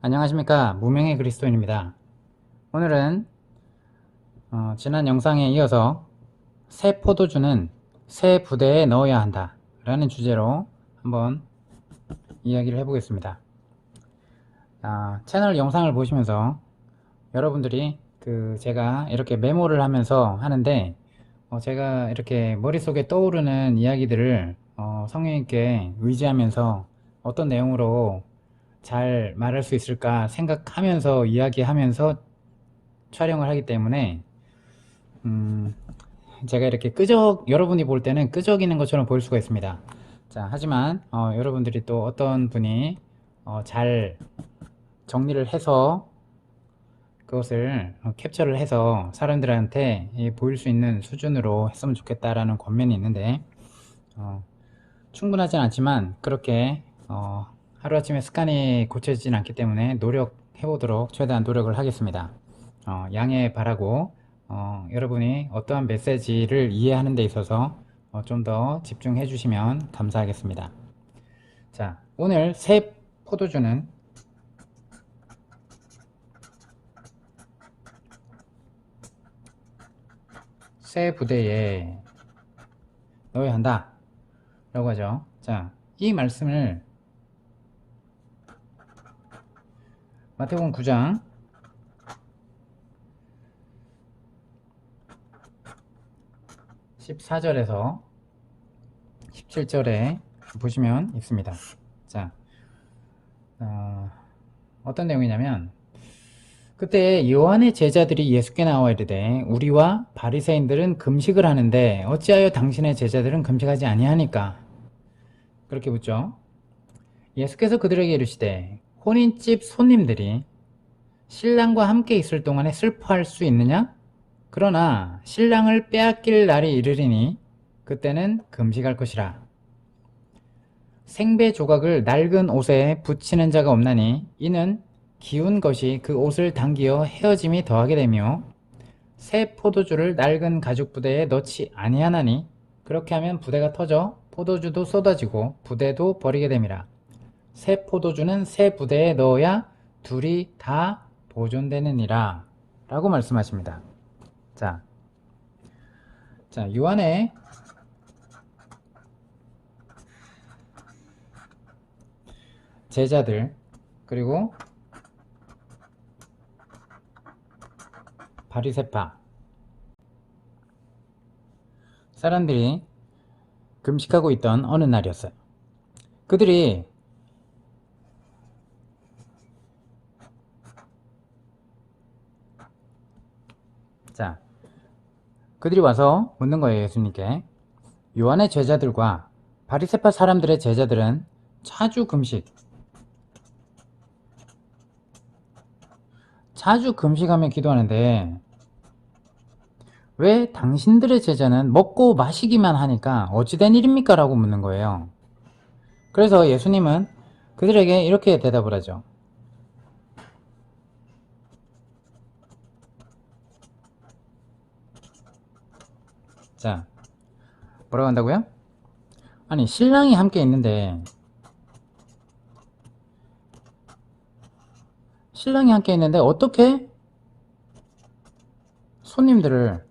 안녕하십니까, 무명의 그리스도인입니다. 오늘은 지난 영상에 이어서 새 포도주는 새 부대에 넣어야 한다 라는 주제로 한번 이야기를 해보겠습니다. 채널 영상을 보시면서 여러분들이 제가 이렇게 메모를 하면서 하는데 제가 이렇게 머릿속에 떠오르는 이야기들을 성령님께 의지하면서 어떤 내용으로 잘 말할 수 있을까 생각하면서 이야기하면서 촬영을 하기 때문에 제가 이렇게 여러분이 볼 때는 끄적이는 것처럼 보일 수가 있습니다. 자, 하지만 여러분들이 또 어떤 분이 잘 정리를 해서 그것을 캡처를 해서 사람들한테 보일 수 있는 수준으로 했으면 좋겠다라는 권면이 있는데 충분하진 않지만 그렇게 하루아침에 습관이 고쳐지진 않기 때문에 노력해 보도록 최대한 노력을 하겠습니다. 양해 바라고 여러분이 어떠한 메시지를 이해하는 데 있어서 좀 더 집중해 주시면 감사하겠습니다. 자, 오늘 새 포도주는 새 부대에 넣어야 한다 라고 하죠. 자, 이 말씀을 마태복음 9장 14절에서 17절에 보시면 있습니다. 자, 어떤 내용이냐면 그때 요한의 제자들이 예수께 나와 이르되 우리와 바리새인들은 금식을 하는데 어찌하여 당신의 제자들은 금식하지 아니하니까? 그렇게 묻죠. 예수께서 그들에게 이르시되 혼인집 손님들이 신랑과 함께 있을 동안에 슬퍼할 수 있느냐? 그러나 신랑을 빼앗길 날이 이르리니 그때는 금식할 것이라. 생배 조각을 낡은 옷에 붙이는 자가 없나니 이는 기운 것이 그 옷을 당기어 헤어짐이 더하게 되며 새 포도주를 낡은 가죽 부대에 넣지 아니하나니 그렇게 하면 부대가 터져 포도주도 쏟아지고 부대도 버리게 됨이라. 새 포도주는 새 부대에 넣어야 둘이 다 보존되느니라 라고 말씀하십니다. 자, 요한의 제자들 그리고 바리새파 사람들이 금식하고 있던 어느 날이었어요. 그들이 와서 묻는 거예요. 예수님께. 요한의 제자들과 바리새파 사람들의 제자들은 자주 금식하며 기도하는데 왜 당신들의 제자는 먹고 마시기만 하니까 어찌된 일입니까? 라고 묻는 거예요. 그래서 예수님은 그들에게 이렇게 대답을 하죠. 자, 뭐라고 한다고요? 아니, 신랑이 함께 있는데 어떻게 손님들을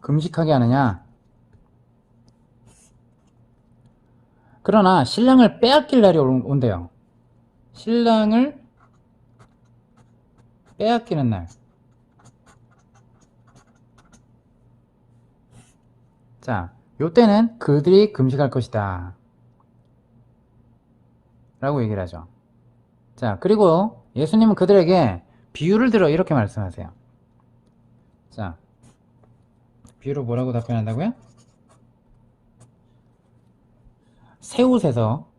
금식하게 하느냐? 그러나 신랑을 빼앗길 날이 온대요. 신랑을 빼앗기는 날. 자, 요때는 그들이 금식할 것이다 라고 얘기를 하죠. 자, 그리고 예수님은 그들에게 비유를 들어 이렇게 말씀하세요. 자, 비유로 뭐라고 답변한다고요? 새 옷에서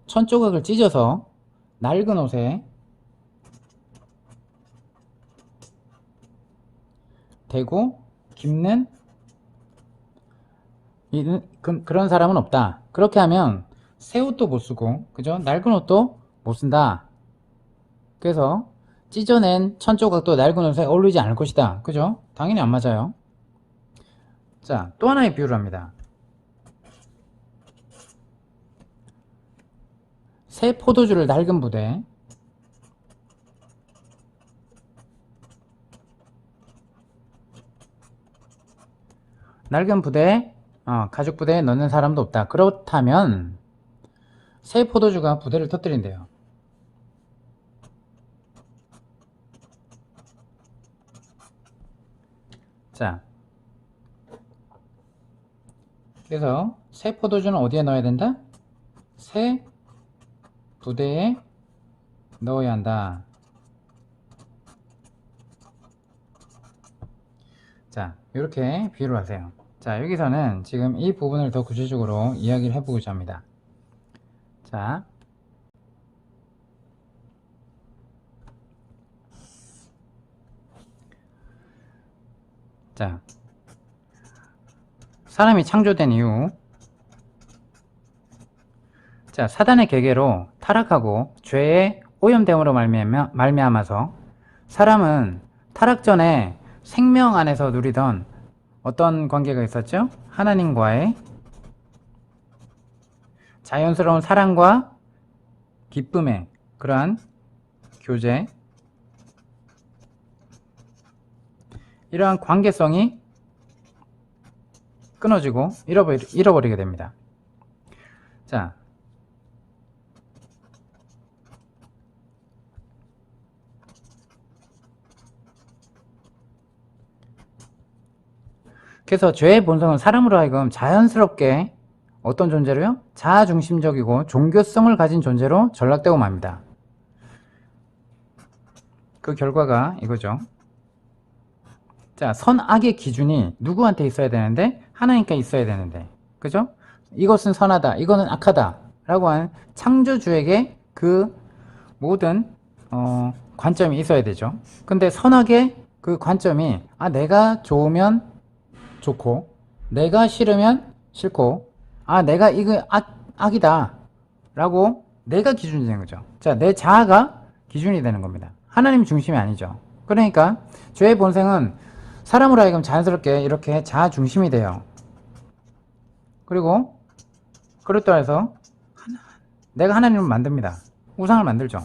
천 조각을 찢어서 낡은 옷에 대고 깁는 그런 사람은 없다. 그렇게 하면 새 옷도 못 쓰고, 그죠? 낡은 옷도 못 쓴다. 그래서 찢어낸 천조각도 낡은 옷에 어울리지 않을 것이다. 그죠? 당연히 안 맞아요. 자, 또 하나의 비유를 합니다. 새 포도주를 낡은 부대, 낡은 부대에 가죽 부대에 넣는 사람도 없다. 그렇다면 새 포도주가 부대를 터뜨린대요. 자, 그래서 새 포도주는 어디에 넣어야 된다? 새 부대에 넣어야 한다. 자, 이렇게 비유를 하세요. 자, 여기서는 지금 이 부분을 더 구체적으로 이야기를 해보고자 합니다. 자, 사람이 창조된 이후, 자, 사단의 계계로 타락하고 죄의 오염됨으로 말미암아서 사람은 타락 전에 생명 안에서 누리던 어떤 관계가 있었죠? 하나님과의 자연스러운 사랑과 기쁨의 그러한 교제, 이러한 관계성이 끊어지고 잃어버리게 됩니다. 자, 그래서 죄의 본성은 사람으로 하여금 자연스럽게 어떤 존재로요? 자아중심적이고 종교성을 가진 존재로 전락되고 맙니다. 그 결과가 이거죠. 자, 선악의 기준이 누구한테 있어야 되는데? 하나님께 있어야 되는데. 그죠? 이것은 선하다, 이거는 악하다 라고 하는 창조주에게 그 모든 관점이 있어야 되죠. 근데 선악의 그 관점이 내가 좋으면 좋고 내가 싫으면 싫고 내가 이거 악이다 라고 내가 기준이 되는 거죠. 자, 내 자아가 기준이 되는 겁니다. 하나님 중심이 아니죠. 그러니까 죄의 본성은 사람으로 하여금 자연스럽게 이렇게 자아 중심이 돼요. 그리고 그렇다고 해서 내가 하나님을 만듭니다. 우상을 만들죠.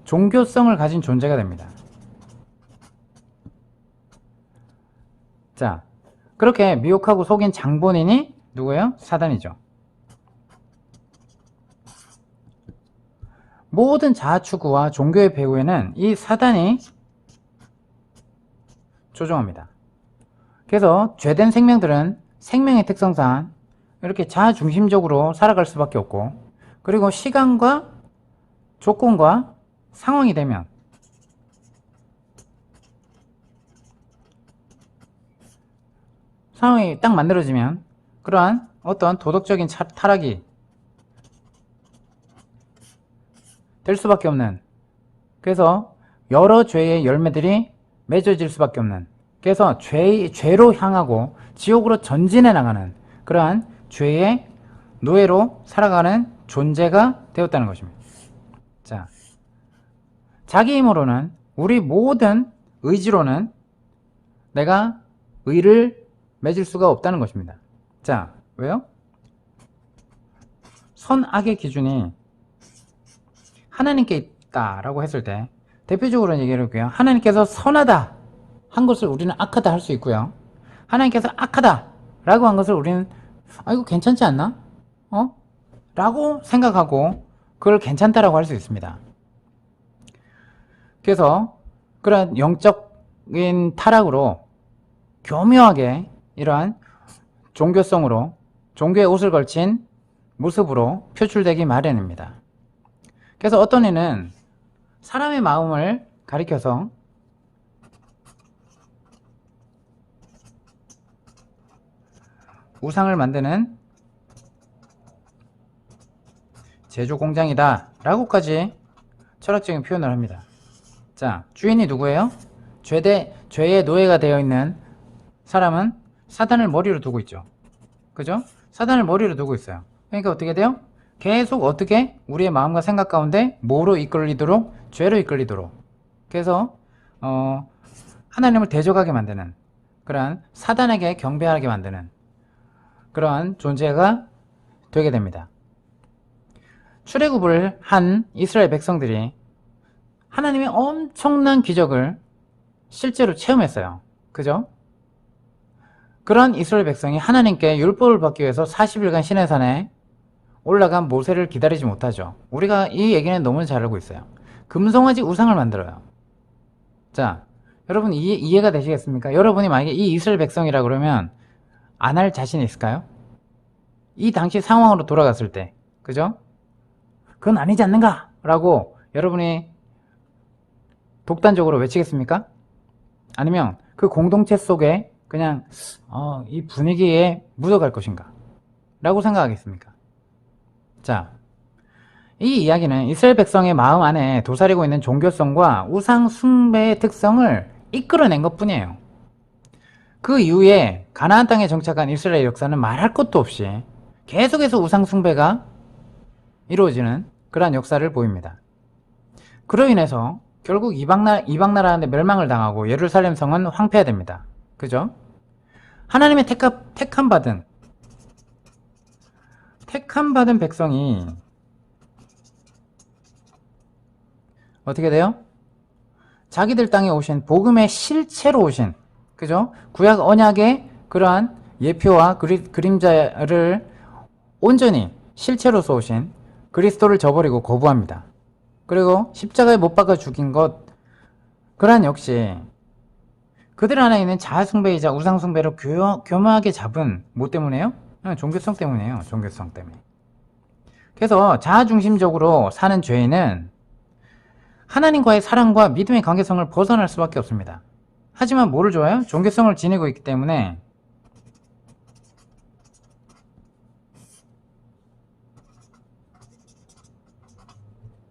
종교성을 가진 존재가 됩니다. 자, 그렇게 미혹하고 속인 장본인이 누구예요? 사단이죠. 모든 자아추구와 종교의 배후에는 이 사단이 조종합니다. 그래서 죄된 생명들은 생명의 특성상 이렇게 자아중심적으로 살아갈 수밖에 없고, 그리고 시간과 조건과 상황이 되면 상황이 딱 만들어지면 그러한 어떤 도덕적인 타락이 될 수밖에 없는, 그래서 여러 죄의 열매들이 맺어질 수밖에 없는, 그래서 죄로 향하고 지옥으로 전진해 나가는 그러한 죄의 노예로 살아가는 존재가 되었다는 것입니다. 자, 자기 힘으로는, 우리 모든 의지로는 내가 의를 맺을 수가 없다는 것입니다. 자, 왜요? 선악의 기준이 하나님께 있다라고 했을 때 대표적으로 얘기를 해볼게요. 하나님께서 선하다 한 것을 우리는 악하다 할 수 있고요. 하나님께서 악하다 라고 한 것을 우리는 이거 괜찮지 않나? 라고 생각하고 그걸 괜찮다라고 할 수 있습니다. 그래서 그런 영적인 타락으로 교묘하게 이러한 종교성으로 종교의 옷을 걸친 모습으로 표출되기 마련입니다. 그래서 어떤 이는 사람의 마음을 가리켜서 우상을 만드는 제조 공장이다 라고까지 철학적인 표현을 합니다. 자, 주인이 누구예요? 죄의 노예가 되어 있는 사람은 사단을 머리로 두고 있죠. 그죠? 사단을 머리로 두고 있어요. 그러니까 어떻게 돼요? 계속 어떻게 우리의 마음과 생각 가운데 뭐로 이끌리도록? 죄로 이끌리도록. 그래서 하나님을 대적하게 만드는 그런 사단에게 경배하게 만드는 그런 존재가 되게 됩니다. 출애굽을 한 이스라엘 백성들이 하나님의 엄청난 기적을 실제로 체험했어요. 그죠? 그런 이스라엘 백성이 하나님께 율법을 받기 위해서 40일간 시내산에 올라간 모세를 기다리지 못하죠. 우리가 이 얘기는 너무 잘 알고 있어요. 금송아지 우상을 만들어요. 자, 여러분 이해가 되시겠습니까? 여러분이 만약에 이 이스라엘 백성이라 그러면 안 할 자신이 있을까요? 이 당시 상황으로 돌아갔을 때, 그죠? 그건 아니지 않는가? 라고 여러분이 독단적으로 외치겠습니까? 아니면 그 공동체 속에 그냥 이 분위기에 묻어갈 것인가? 라고 생각하겠습니까? 자, 이 이야기는 이스라엘 백성의 마음 안에 도사리고 있는 종교성과 우상 숭배의 특성을 이끌어낸 것 뿐이에요. 그 이후에 가나안 땅에 정착한 이스라엘 역사는 말할 것도 없이 계속해서 우상 숭배가 이루어지는 그러한 역사를 보입니다. 그로 인해서 결국 이방 나라한테 멸망을 당하고 예루살렘 성은 황폐화됩니다. 그죠? 하나님의 택함 받은 백성이 어떻게 돼요? 자기들 땅에 오신 복음의 실체로 오신, 그죠? 구약 언약의 그러한 예표와 그림자를 온전히 실체로서 오신 그리스도를 저버리고 거부합니다. 그리고 십자가에 못 박아 죽인 것, 그러한 역시 그들 안에 있는 자아숭배이자 우상숭배로 교묘하게 잡은 뭐 때문에요? 종교성 때문이에요. 종교성 때문에. 그래서 자아중심적으로 사는 죄인은 하나님과의 사랑과 믿음의 관계성을 벗어날 수밖에 없습니다. 하지만 뭐를 좋아해요? 종교성을 지니고 있기 때문에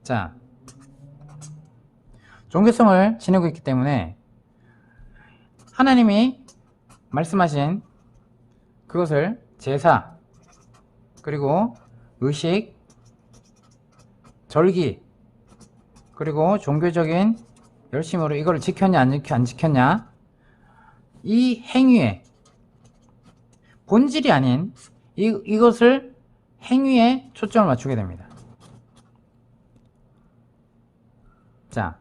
자, 종교성을 지니고 있기 때문에 하나님이 말씀하신 그것을 제사, 그리고 의식, 절기, 그리고 종교적인 열심으로 이걸 지켰냐 안 지켰냐, 이 행위에 본질이 아닌 이것을 행위에 초점을 맞추게 됩니다. 자,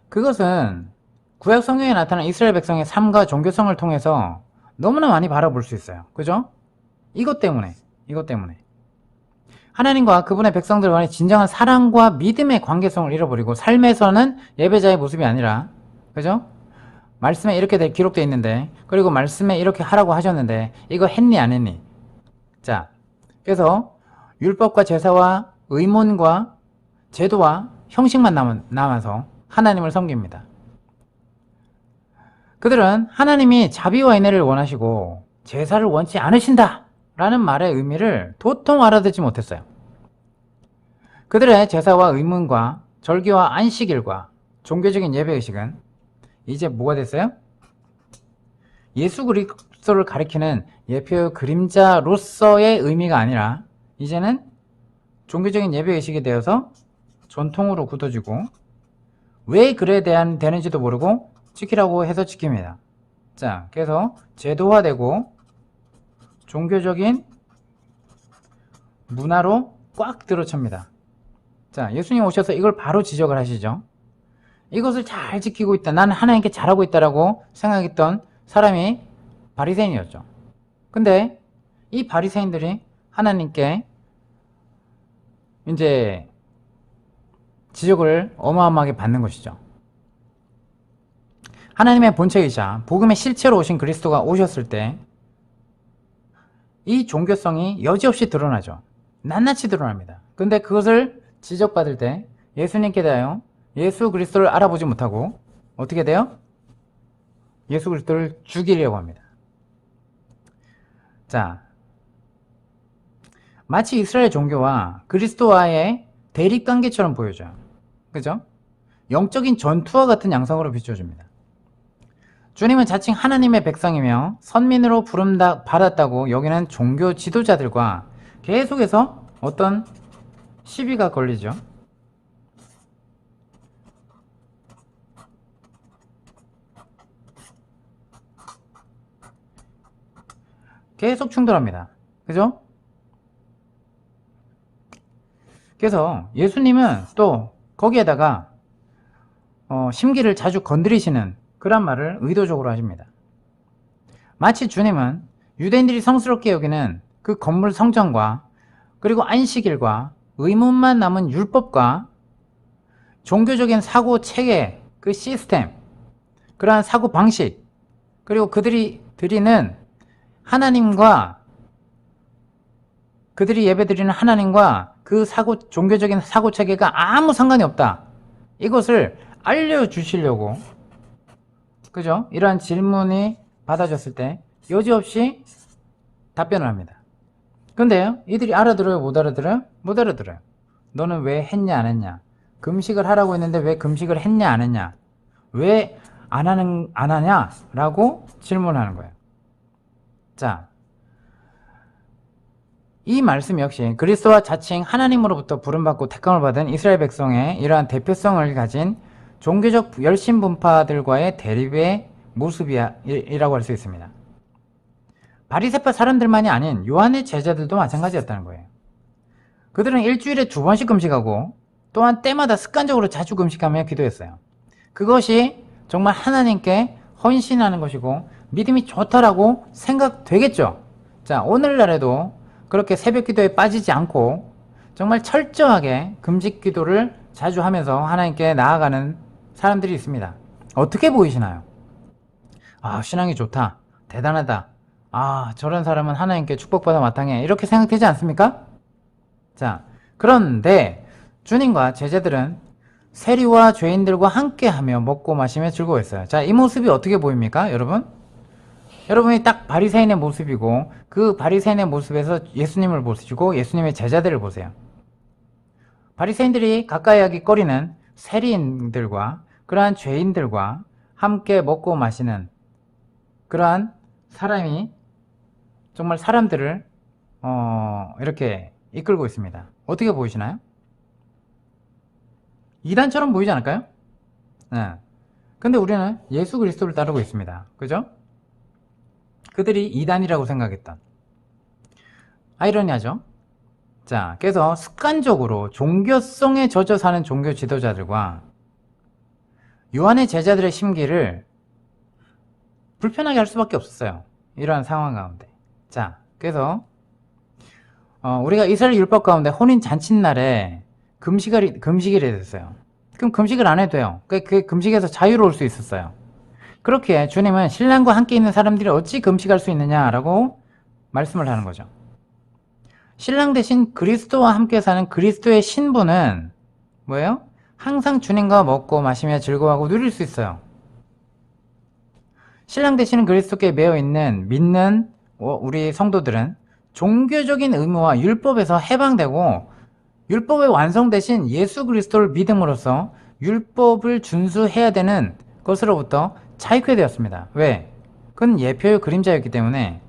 그것은 구약 성경에 나타난 이스라엘 백성의 삶과 종교성을 통해서 너무나 많이 바라볼 수 있어요. 그죠? 이것 때문에 하나님과 그분의 백성들 간의 진정한 사랑과 믿음의 관계성을 잃어버리고 삶에서는 예배자의 모습이 아니라, 그죠? 말씀에 이렇게 기록되어 있는데, 그리고 말씀에 이렇게 하라고 하셨는데 이거 했니 안 했니? 자, 그래서 율법과 제사와 의문과 제도와 형식만 남아서 하나님을 섬깁니다. 그들은 하나님이 자비와 인애를 원하시고 제사를 원치 않으신다 라는 말의 의미를 도통 알아듣지 못했어요. 그들의 제사와 의문과 절기와 안식일과 종교적인 예배의식은 이제 뭐가 됐어요? 예수 그리스도를 가리키는 예표의 그림자로서의 의미가 아니라 이제는 종교적인 예배의식이 되어서 전통으로 굳어지고 왜 그래 되는지도 모르고 지키라고 해서 지킵니다. 자, 그래서 제도화되고 종교적인 문화로 꽉 들어찹니다. 자, 예수님 오셔서 이걸 바로 지적을 하시죠. 이것을 잘 지키고 있다, 나는 하나님께 잘하고 있다라고 생각했던 사람이 바리새인이었죠. 근데 이 바리새인들이 하나님께 이제 지적을 어마어마하게 받는 것이죠. 하나님의 본체이자 복음의 실체로 오신 그리스도가 오셨을 때 이 종교성이 여지없이 드러나죠. 낱낱이 드러납니다. 근데 그것을 지적받을 때 예수님께 대하여 예수 그리스도를 알아보지 못하고 어떻게 돼요? 예수 그리스도를 죽이려고 합니다. 자, 마치 이스라엘 종교와 그리스도와의 대립관계처럼 보여져요. 그죠? 영적인 전투와 같은 양상으로 비춰줍니다. 주님은 자칭 하나님의 백성이며 선민으로 부름 받았다고 여기는 종교 지도자들과 계속해서 어떤 시비가 걸리죠. 계속 충돌합니다. 그죠? 그래서 예수님은 또 거기에다가 심기를 자주 건드리시는 그런 말을 의도적으로 하십니다. 마치 주님은 유대인들이 성스럽게 여기는 그 건물 성전과 그리고 안식일과 의문만 남은 율법과 종교적인 사고 체계, 그 시스템, 그러한 사고 방식, 그리고 그들이 드리는 하나님과 그들이 예배드리는 하나님과 그 종교적인 사고 체계가 아무 상관이 없다. 이것을 알려주시려고, 그죠? 이러한 질문이 받아졌을 때 여지없이 답변을 합니다. 근데요, 이들이 알아들어요? 못 알아들어요? 못 알아들어요. 너는 왜 했냐, 안 했냐? 금식을 하라고 했는데 왜 금식을 했냐, 안 했냐? 왜 안 하냐? 라고 질문하는 거예요. 자, 이 말씀 역시 그리스도와 자칭 하나님으로부터 부름받고 택감을 받은 이스라엘 백성의 이러한 대표성을 가진 종교적 열심분파들과의 대립의 모습이라고 할 수 있습니다. 바리새파 사람들만이 아닌 요한의 제자들도 마찬가지였다는 거예요. 그들은 일주일에 2번씩 금식하고 또한 때마다 습관적으로 자주 금식하며 기도했어요. 그것이 정말 하나님께 헌신하는 것이고 믿음이 좋다라고 생각되겠죠. 자, 오늘날에도 그렇게 새벽 기도에 빠지지 않고 정말 철저하게 금식 기도를 자주 하면서 하나님께 나아가는 사람들이 있습니다. 어떻게 보이시나요? 아, 신앙이 좋다. 대단하다. 아, 저런 사람은 하나님께 축복받아 마땅해. 이렇게 생각되지 않습니까? 자, 그런데 주님과 제자들은 세리와 죄인들과 함께하며 먹고 마시며 즐거워했어요. 자, 이 모습이 어떻게 보입니까, 여러분? 여러분이 딱 바리새인의 모습이고 그 바리새인의 모습에서 예수님을 보시고 예수님의 제자들을 보세요. 바리새인들이 가까이 하기 꺼리는 세리인들과 그러한 죄인들과 함께 먹고 마시는 그러한 사람이 정말 사람들을 이렇게 이끌고 있습니다. 어떻게 보이시나요? 이단처럼 보이지 않을까요? 네. 근데 우리는 예수 그리스도를 따르고 있습니다. 그죠? 그들이 이단이라고 생각했던. 아이러니하죠? 자, 그래서 습관적으로 종교성에 젖어 사는 종교 지도자들과 요한의 제자들의 심기를 불편하게 할 수밖에 없었어요. 이러한 상황 가운데. 자, 그래서 우리가 이스라엘 율법 가운데 혼인 잔칫날에 금식일이 됐어요. 그럼 금식을 안 해도 돼요. 그 금식에서 자유로울 수 있었어요. 그렇게 주님은 신랑과 함께 있는 사람들이 어찌 금식할 수 있느냐라고 말씀을 하는 거죠. 신랑 대신 그리스도와 함께 사는 그리스도의 신부는 뭐예요? 항상 주님과 먹고 마시며 즐거워하고 누릴 수 있어요. 신랑 되시는 그리스도께 매여 있는 믿는 우리 성도들은 종교적인 의무와 율법에서 해방되고 율법의 완성 대신 예수 그리스도를 믿음으로써 율법을 준수해야 되는 것으로부터 자유케 되었습니다. 왜? 그건 예표의 그림자였기 때문에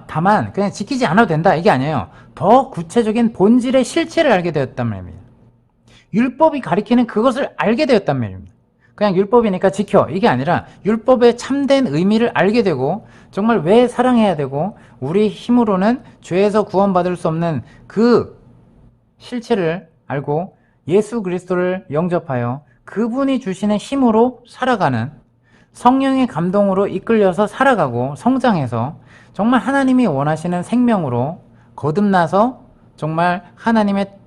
다만 그냥 지키지 않아도 된다 이게 아니에요. 더 구체적인 본질의 실체를 알게 되었단 말입니다. 율법이 가리키는 그것을 알게 되었단 말입니다. 그냥 율법이니까 지켜 이게 아니라 율법의 참된 의미를 알게 되고 정말 왜 사랑해야 되고 우리 힘으로는 죄에서 구원받을 수 없는 그 실체를 알고 예수 그리스도를 영접하여 그분이 주시는 힘으로 살아가는 성령의 감동으로 이끌려서 살아가고 성장해서 정말 하나님이 원하시는 생명으로 거듭나서 정말 하나님의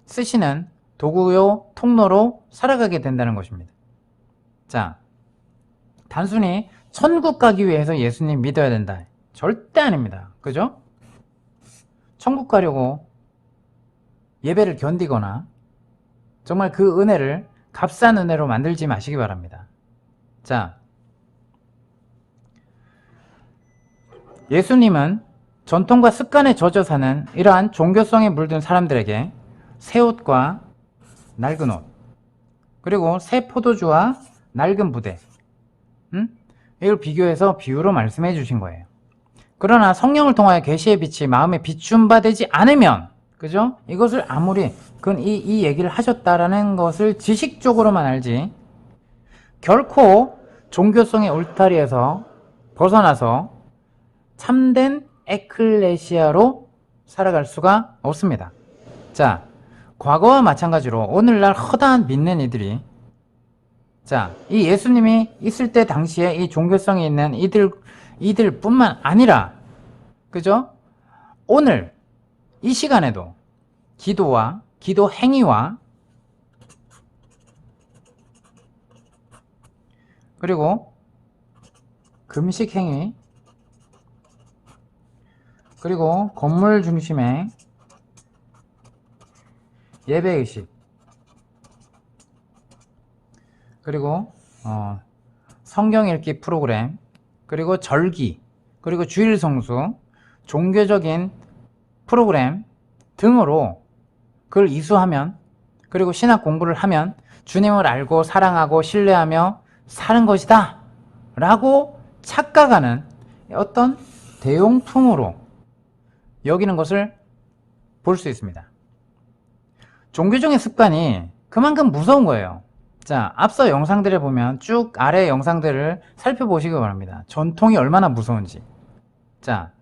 쓰시는 도구요 통로로 살아가게 된다는 것입니다. 자, 단순히 천국 가기 위해서 예수님 믿어야 된다. 절대 아닙니다. 그죠? 천국 가려고 예배를 견디거나 정말 그 은혜를 값싼 은혜로 만들지 마시기 바랍니다. 자, 예수님은 전통과 습관에 젖어 사는 이러한 종교성에 물든 사람들에게 새 옷과 낡은 옷, 그리고 새 포도주와 낡은 부대, 이걸 비교해서 비유로 말씀해 주신 거예요. 그러나 성령을 통하여 계시의 빛이 마음에 비춤 받지 않으면, 그죠? 이것을 아무리 그건 이 얘기를 하셨다라는 것을 지식적으로만 알지 결코 종교성의 울타리에서 벗어나서 참된 에클레시아로 살아갈 수가 없습니다. 자, 과거와 마찬가지로 오늘날 허다한 믿는 이들이, 자, 이 예수님이 있을 때 당시에 이 종교성이 있는 이들뿐만 아니라, 그죠? 오늘 이 시간에도 기도와 기도 행위와 그리고 금식 행위, 그리고 건물 중심의 예배의식, 그리고 성경 읽기 프로그램, 그리고 절기, 그리고 주일 성수, 종교적인 프로그램 등으로 그걸 이수하면, 그리고 신학 공부를 하면 주님을 알고 사랑하고 신뢰하며 사는 것이다 라고 착각하는 어떤 대용품으로 여기는 것을 볼 수 있습니다. 종교적인 습관이 그만큼 무서운 거예요. 자, 앞서 영상들을 보면 쭉 아래 영상들을 살펴보시기 바랍니다. 전통이 얼마나 무서운지. 자,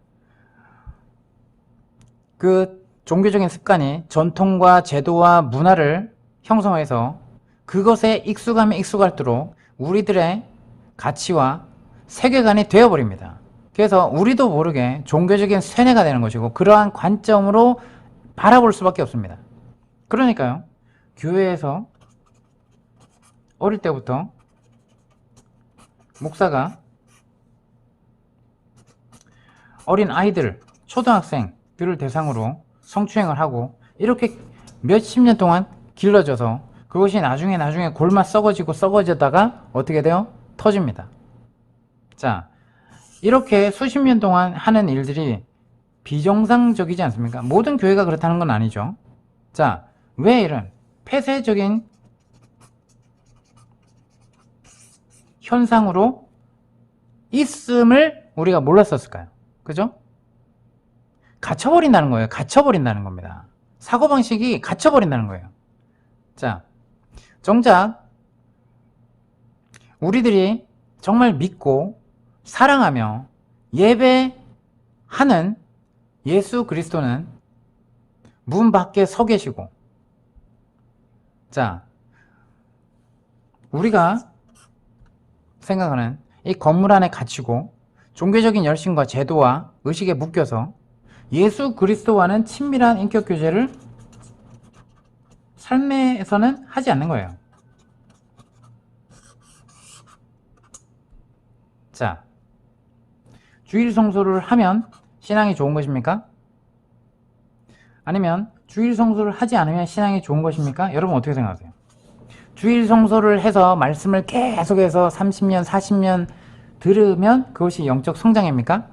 그 종교적인 습관이 전통과 제도와 문화를 형성해서 그것에 익숙하면 익숙할수록 우리들의 가치와 세계관이 되어버립니다. 그래서 우리도 모르게 종교적인 세뇌가 되는 것이고 그러한 관점으로 바라볼 수밖에 없습니다. 그러니까요, 교회에서 어릴 때부터 목사가 어린 아이들, 초등학생들을 대상으로 성추행을 하고 이렇게 몇십 년 동안 길러져서 그것이 나중에 골마 썩어지다가 어떻게 돼요? 터집니다. 자, 이렇게 수십 년 동안 하는 일들이 비정상적이지 않습니까? 모든 교회가 그렇다는 건 아니죠. 자, 왜 이런 폐쇄적인 현상으로 있음을 우리가 몰랐었을까요? 그죠? 갇혀버린다는 거예요. 갇혀버린다는 겁니다. 사고방식이 갇혀버린다는 거예요. 자, 정작 우리들이 정말 믿고 사랑하며 예배하는 예수 그리스도는 문 밖에 서 계시고, 자, 우리가 생각하는 이 건물 안에 갇히고 종교적인 열심과 제도와 의식에 묶여서 예수 그리스도와는 친밀한 인격 교제를 삶에서는 하지 않는 거예요. 자, 주일 성수를 하면 신앙이 좋은 것입니까? 아니면 주일 성수를 하지 않으면 신앙이 좋은 것입니까? 여러분 어떻게 생각하세요? 주일 성수를 해서 말씀을 계속해서 30년, 40년 들으면 그것이 영적 성장입니까?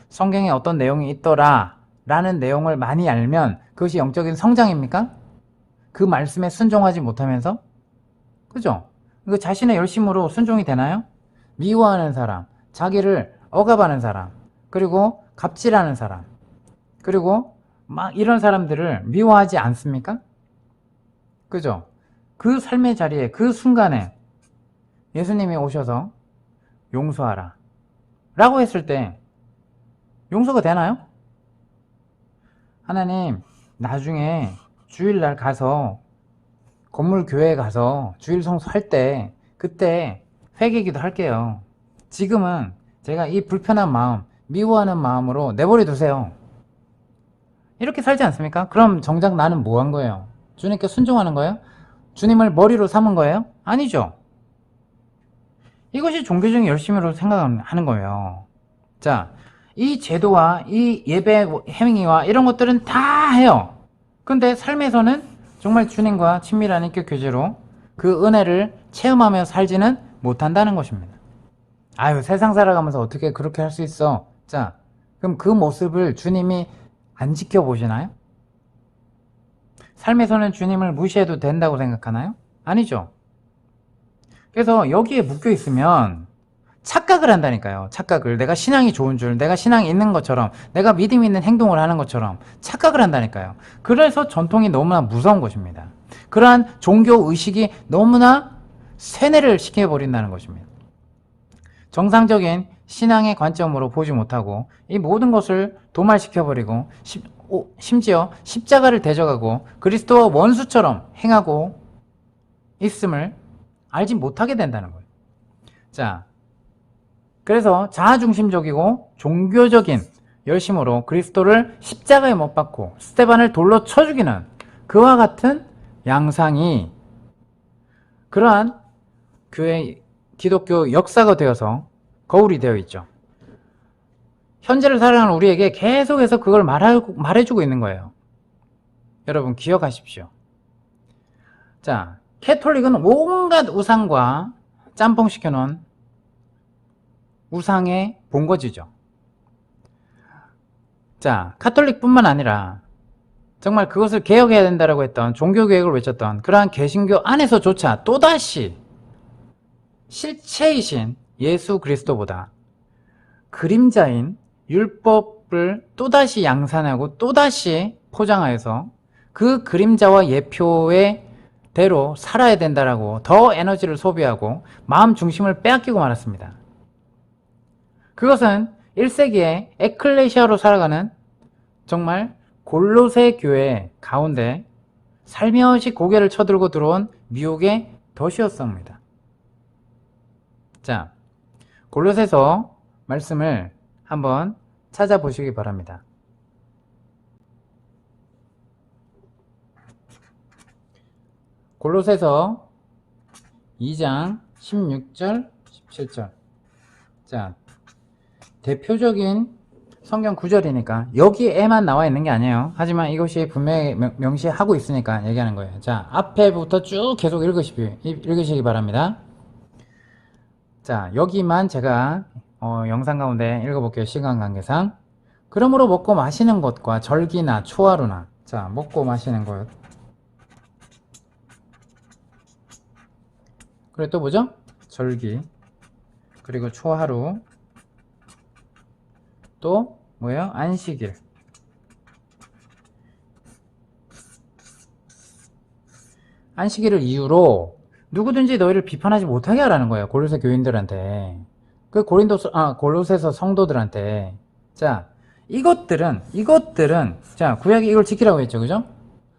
성경에 어떤 내용이 있더라 라는 내용을 많이 알면 그것이 영적인 성장입니까? 그 말씀에 순종하지 못하면서? 그죠? 그 자신의 열심으로 순종이 되나요? 미워하는 사람, 자기를 억압하는 사람, 그리고 갑질하는 사람, 그리고 막 이런 사람들을 미워하지 않습니까? 그죠? 그 삶의 자리에, 그 순간에 예수님이 오셔서 용서하라 라고 했을 때 용서가 되나요? 하나님, 나중에 주일날 가서 건물 교회에 가서 주일 성수할 때 그때 회개기도 할게요. 지금은 제가 이 불편한 마음, 미워하는 마음으로 내버려 두세요. 이렇게 살지 않습니까? 그럼 정작 나는 뭐 한 거예요? 주님께 순종하는 거예요? 주님을 머리로 삼은 거예요? 아니죠. 이것이 종교적인 열심으로 생각하는 거예요. 자, 이 제도와 이 예배 행위와 이런 것들은 다 해요. 근데 삶에서는 정말 주님과 친밀한 인격 교제로 그 은혜를 체험하며 살지는 못한다는 것입니다. 아유, 세상 살아가면서 어떻게 그렇게 할 수 있어? 자, 그럼 그 모습을 주님이 안 지켜보시나요? 삶에서는 주님을 무시해도 된다고 생각하나요? 아니죠. 그래서 여기에 묶여 있으면 착각을 한다니까요. 착각을. 내가 신앙이 좋은 줄, 내가 신앙이 있는 것처럼, 내가 믿음 있는 행동을 하는 것처럼 착각을 한다니까요. 그래서 전통이 너무나 무서운 것입니다. 그러한 종교 의식이 너무나 세뇌를 시켜버린다는 것입니다. 정상적인 신앙의 관점으로 보지 못하고 이 모든 것을 도말시켜버리고 심지어 십자가를 대적하고 그리스도와 원수처럼 행하고 있음을 알지 못하게 된다는 거예요. 자, 그래서 자아중심적이고 종교적인 열심으로 그리스도를 십자가에 못 박고 스테반을 돌로 쳐 죽이는 그와 같은 양상이 그러한 교회 기독교 역사가 되어서 거울이 되어 있죠. 현재를 살아가는 우리에게 계속해서 그걸 말해주고 있는 거예요. 여러분 기억하십시오. 자, 캐톨릭은 온갖 우상과 짬뽕 시켜놓은 우상의 본거지죠. 자, 카톨릭뿐만 아니라 정말 그것을 개혁해야 된다고 했던 종교개혁을 외쳤던 그러한 개신교 안에서조차 또다시 실체이신 예수 그리스도보다 그림자인 율법을 또다시 양산하고 또다시 포장하여서 그 그림자와 예표의 대로 살아야 된다라고 더 에너지를 소비하고 마음 중심을 빼앗기고 말았습니다. 그것은 1세기에 에클레시아로 살아가는 정말 골로새 교회 가운데 살며시 고개를 쳐들고 들어온 미혹의 덫이었습니다. 자, 골로새서 말씀을 한번 찾아보시기 바랍니다. 골로새서 2장 16절 17절. 자, 대표적인 성경 구절이니까 여기에만 나와 있는 게 아니에요. 하지만 이것이 분명히 명시하고 있으니까 얘기하는 거예요. 자, 앞에부터 쭉 계속 읽으시기 바랍니다. 자, 여기만 제가 영상 가운데 읽어볼게요. 시간 관계상. 그러므로 먹고 마시는 것과 절기나 초하루나, 자, 먹고 마시는 것, 그리고 또 뭐죠? 절기, 그리고 초하루, 또 뭐예요? 안식일. 안식일을 이유로 누구든지 너희를 비판하지 못하게 하라는 거예요. 골로새 교인들한테. 그 골로새서 성도들한테. 자, 이것들은 자, 구약이 이걸 지키라고 했죠. 그죠?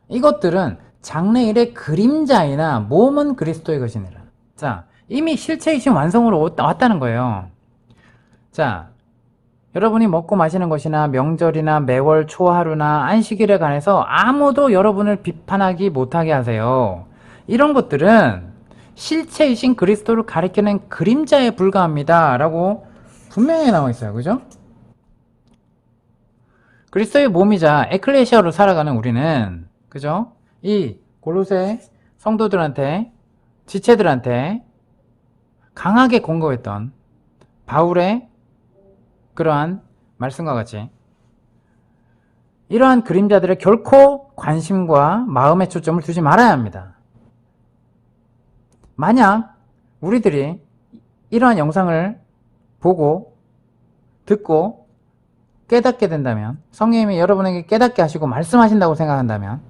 이것들은 장래일의 그림자이나 몸은 그리스도의 것이니라. 자, 이미 실체이신 완성으로 왔다는 거예요. 자, 여러분이 먹고 마시는 것이나 명절이나 매월 초하루나 안식일에 관해서 아무도 여러분을 비판하기 못하게 하세요. 이런 것들은 실체이신 그리스도를 가리키는 그림자에 불과합니다. 라고 분명히 나와 있어요. 그죠? 그리스도의 몸이자 에클레시아로 살아가는 우리는, 그죠? 이 골로새 성도들한테, 지체들한테 강하게 공고했던 바울의 그러한 말씀과 같이 이러한 그림자들의 결코 관심과 마음의 초점을 두지 말아야 합니다. 만약 우리들이 이러한 영상을 보고 듣고 깨닫게 된다면, 성령님이 여러분에게 깨닫게 하시고 말씀하신다고 생각한다면,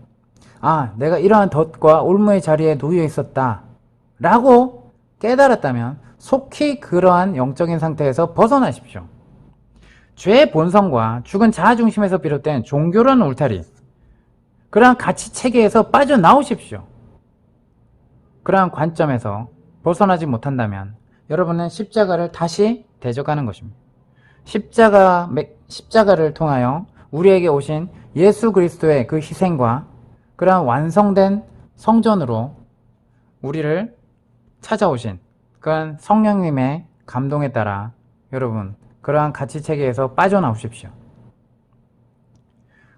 아, 내가 이러한 덫과 올무의 자리에 놓여 있었다 라고 깨달았다면 속히 그러한 영적인 상태에서 벗어나십시오. 죄의 본성과 죽은 자아중심에서 비롯된 종교라는 울타리, 그러한 가치 체계에서 빠져나오십시오. 그러한 관점에서 벗어나지 못한다면 여러분은 십자가를 다시 대적하는 것입니다. 십자가를 통하여 우리에게 오신 예수 그리스도의 그 희생과 그러한 완성된 성전으로 우리를 찾아오신 그러한 성령님의 감동에 따라 여러분 그러한 가치체계에서 빠져나오십시오.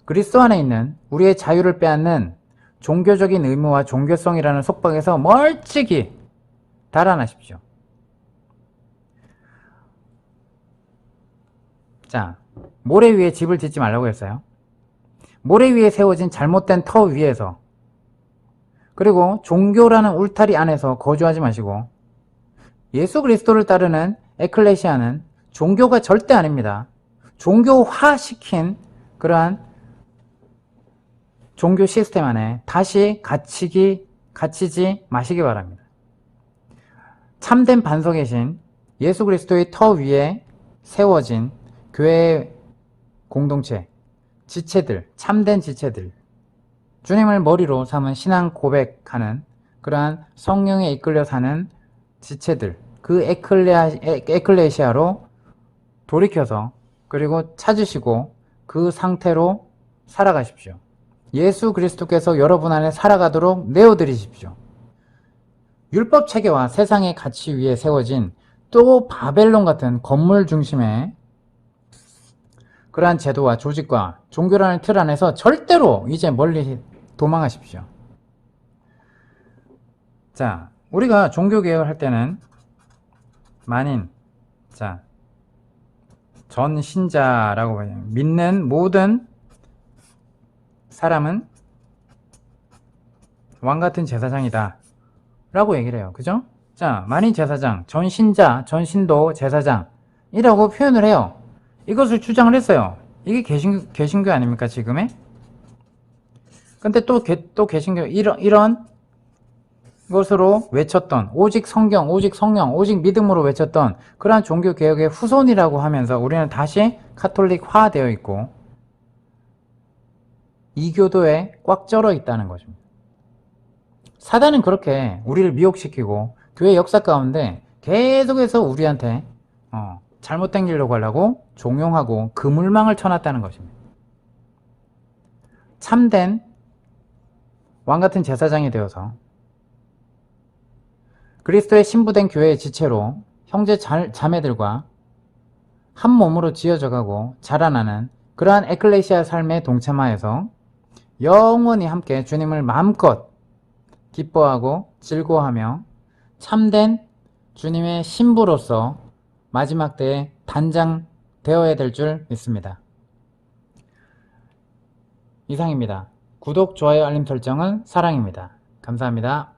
그리스도 안에 있는 우리의 자유를 빼앗는 종교적인 의무와 종교성이라는 속박에서 멀찍이 달아나십시오. 자, 모래 위에 집을 짓지 말라고 했어요. 모래 위에 세워진 잘못된 터 위에서, 그리고 종교라는 울타리 안에서 거주하지 마시고, 예수 그리스도를 따르는 에클레시아는 종교가 절대 아닙니다. 종교화시킨 그러한 종교 시스템 안에 다시 갇히지 마시기 바랍니다. 참된 반석의 신 예수 그리스도의 터 위에 세워진 교회의 공동체, 지체들, 참된 지체들, 주님을 머리로 삼은 신앙 고백하는 그러한 성령에 이끌려 사는 지체들, 그 에클레시아로 돌이켜서 그리고 찾으시고 그 상태로 살아가십시오. 예수 그리스도께서 여러분 안에 살아가도록 내어드리십시오. 율법 체계와 세상의 가치 위에 세워진 또 바벨론 같은 건물 중심의 그러한 제도와 조직과 종교라는 틀 안에서 절대로 이제 멀리 도망하십시오. 자, 우리가 종교개혁을 할 때는 만인, 자, 전신자라고 해요. 믿는 모든 사람은 왕같은 제사장이다 라고 얘기를 해요. 그죠? 자, 만인 제사장, 전신자, 전신도 제사장이라고 표현을 해요. 이것을 주장을 했어요. 이게 개신교 아닙니까, 지금의? 근데 또 개신교, 이런 것으로 외쳤던, 오직 성경, 오직 성령, 오직 믿음으로 외쳤던 그러한 종교개혁의 후손이라고 하면서 우리는 다시 카톨릭화 되어 있고, 이교도에 꽉 쩔어 있다는 것입니다. 사단은 그렇게 우리를 미혹시키고 교회 역사 가운데 계속해서 우리한테 잘못된 길로 가려고 종용하고 그물망을 쳐놨다는 것입니다. 참된 왕같은 제사장이 되어서 그리스도의 신부된 교회의 지체로 형제 자매들과 한 몸으로 지어져 가고 자라나는 그러한 에클레시아 삶에 동참하여서 영원히 함께 주님을 마음껏 기뻐하고 즐거워하며 참된 주님의 신부로서 마지막 때에 단장되어야 될 줄 믿습니다. 이상입니다. 구독, 좋아요, 알림 설정은 사랑입니다. 감사합니다.